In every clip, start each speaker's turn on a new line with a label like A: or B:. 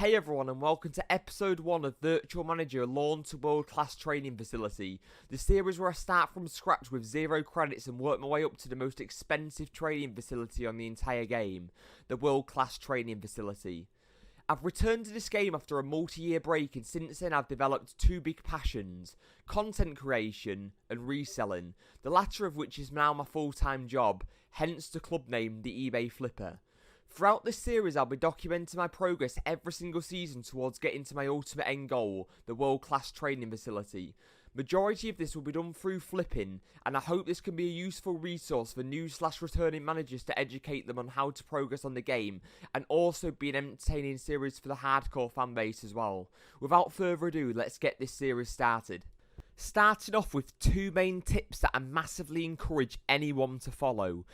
A: Hey everyone and welcome to episode 1 of Virtual Manager Lawn to World Class Training Facility, the series where I start from scratch with 0 credits and work my way up to the most expensive training facility on the entire game, the World Class Training Facility. I've returned to this game after a multi-year break, and since then I've developed 2 big passions: content creation and reselling, the latter of which is now my full-time job, hence the club name the eBay Flipper. Throughout this series I'll be documenting my progress every single season towards getting to my ultimate end goal, the World Class Training Facility. Majority of this will be done through flipping, and I hope this can be a useful resource for new/returning managers to educate them on how to progress on the game, and also be an entertaining series for the hardcore fan base as well. Without further ado, let's get this series started. Starting off with 2 main tips that I massively encourage anyone to follow.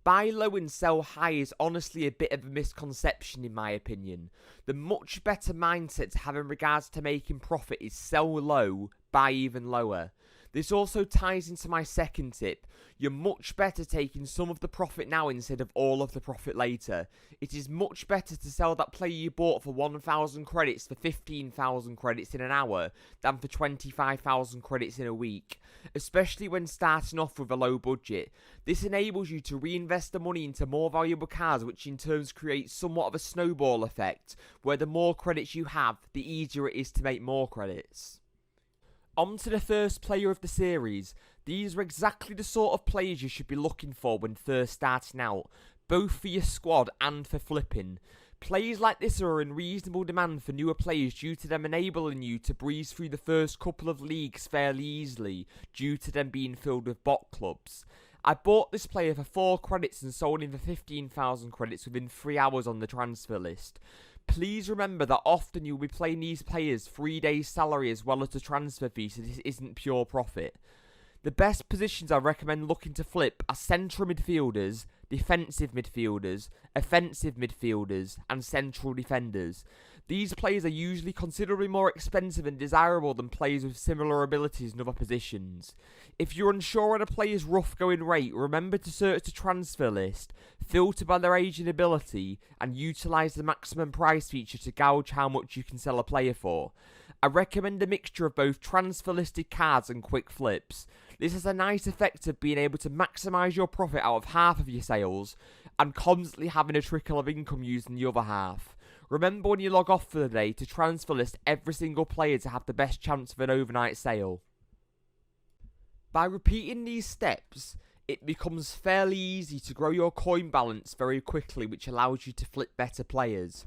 A: Buy low and sell high is honestly a bit of a misconception in my opinion. The much better mindset to have in regards to making profit is sell low, buy even lower. This also ties into my second tip. You're much better taking some of the profit now instead of all of the profit later. It is much better to sell that player you bought for 1,000 credits for 15,000 credits in an hour than for 25,000 credits in a week, especially when starting off with a low budget. This enables you to reinvest the money into more valuable cards, which in turn creates somewhat of a snowball effect, where the more credits you have, the easier it is to make more credits. On to the first player of the series. These are exactly the sort of players you should be looking for when first starting out, both for your squad and for flipping. Players like this are in reasonable demand for newer players due to them enabling you to breeze through the first couple of leagues fairly easily, due to them being filled with bot clubs. I bought this player for 4 credits and sold him for 15,000 credits within 3 hours on the transfer list. Please remember that often you'll be playing these players 3 days salary as well as the transfer fee, so this isn't pure profit. The best positions I recommend looking to flip are central midfielders, defensive midfielders, offensive midfielders, and central defenders. These players are usually considerably more expensive and desirable than players with similar abilities in other positions. If you're unsure on a player's rough going rate, remember to search the transfer list, filter by their age and ability, and utilise the maximum price feature to gauge how much you can sell a player for. I recommend a mixture of both transfer listed cards and quick flips. This has a nice effect of being able to maximise your profit out of half of your sales and constantly having a trickle of income using the other half. Remember when you log off for the day to transfer list every single player to have the best chance of an overnight sale. By repeating these steps, it becomes fairly easy to grow your coin balance very quickly, which allows you to flip better players.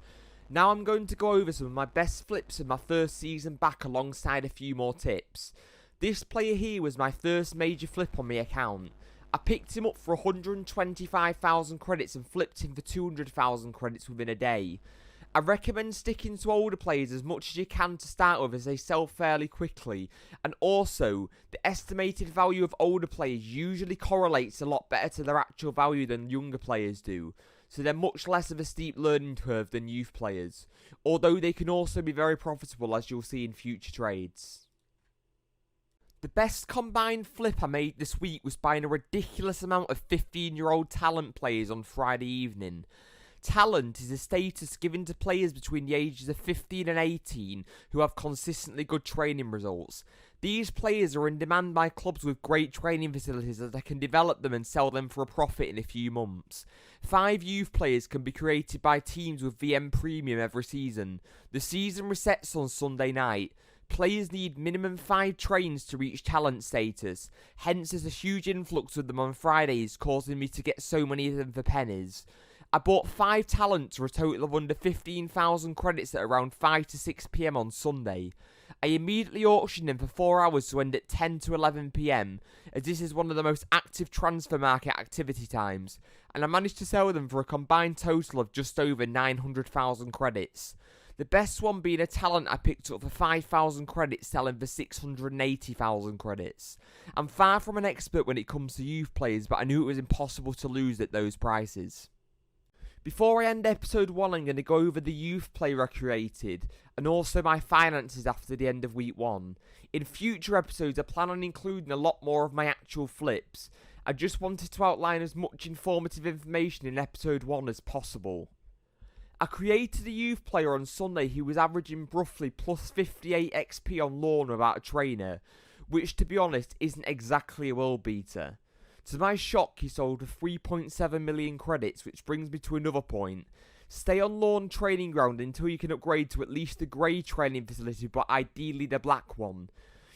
A: Now I'm going to go over some of my best flips in my first season back alongside a few more tips. This player here was my first major flip on my account. I picked him up for 125,000 credits and flipped him for 200,000 credits within a day. I recommend sticking to older players as much as you can to start with, as they sell fairly quickly, and also the estimated value of older players usually correlates a lot better to their actual value than younger players do, so they're much less of a steep learning curve than youth players, although they can also be very profitable, as you'll see in future trades. The best combined flip I made this week was buying a ridiculous amount of 15-year-old talent players on Friday evening. Talent is a status given to players between the ages of 15 and 18 who have consistently good training results. These players are in demand by clubs with great training facilities, as they can develop them and sell them for a profit in a few months. 5 youth players can be created by teams with VM Premium every season. The season resets on Sunday night. Players need minimum 5 trains to reach talent status, hence there's a huge influx of them on Fridays, causing me to get so many of them for pennies. I bought 5 talents for a total of under 15,000 credits at around 5 to 6 PM on Sunday. I immediately auctioned them for 4 hours to end at 10 to 11 PM, as this is one of the most active transfer market activity times, and I managed to sell them for a combined total of just over 900,000 credits. The best one being a talent I picked up for 5,000 credits, selling for 680,000 credits. I'm far from an expert when it comes to youth players, but I knew it was impossible to lose at those prices. Before I end episode 1, I'm going to go over the youth player I created, and also my finances after the end of week 1. In future episodes I plan on including a lot more of my actual flips. I just wanted to outline as much informative information in episode 1 as possible. I created a youth player on Sunday who was averaging roughly plus 58 XP on lawn without a trainer, which to be honest isn't exactly a world beater. To my shock, he sold for 3.7 million credits, which brings me to another point. Stay on lawn training ground until you can upgrade to at least the grey training facility, but ideally the black one.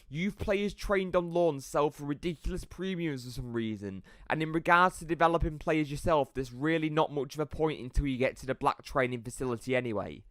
A: Youth players trained on lawn sell for ridiculous premiums for some reason, and in regards to developing players yourself, there's really not much of a point until you get to the black training facility anyway.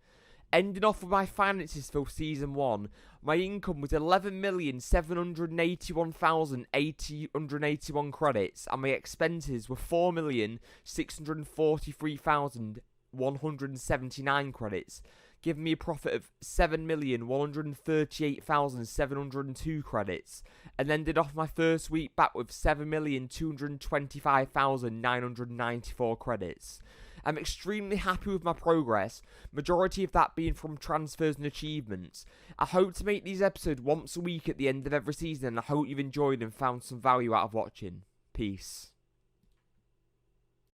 A: Ending off with my finances for Season 1, my income was 11,781,881 credits, and my expenses were 4,643,179 credits, giving me a profit of 7,138,702 credits, and ended off my first week back with 7,225,994 credits. I'm extremely happy with my progress, majority of that being from transfers and achievements. I hope to make these episodes once a week at the end of every season, and I hope you've enjoyed and found some value out of watching. Peace.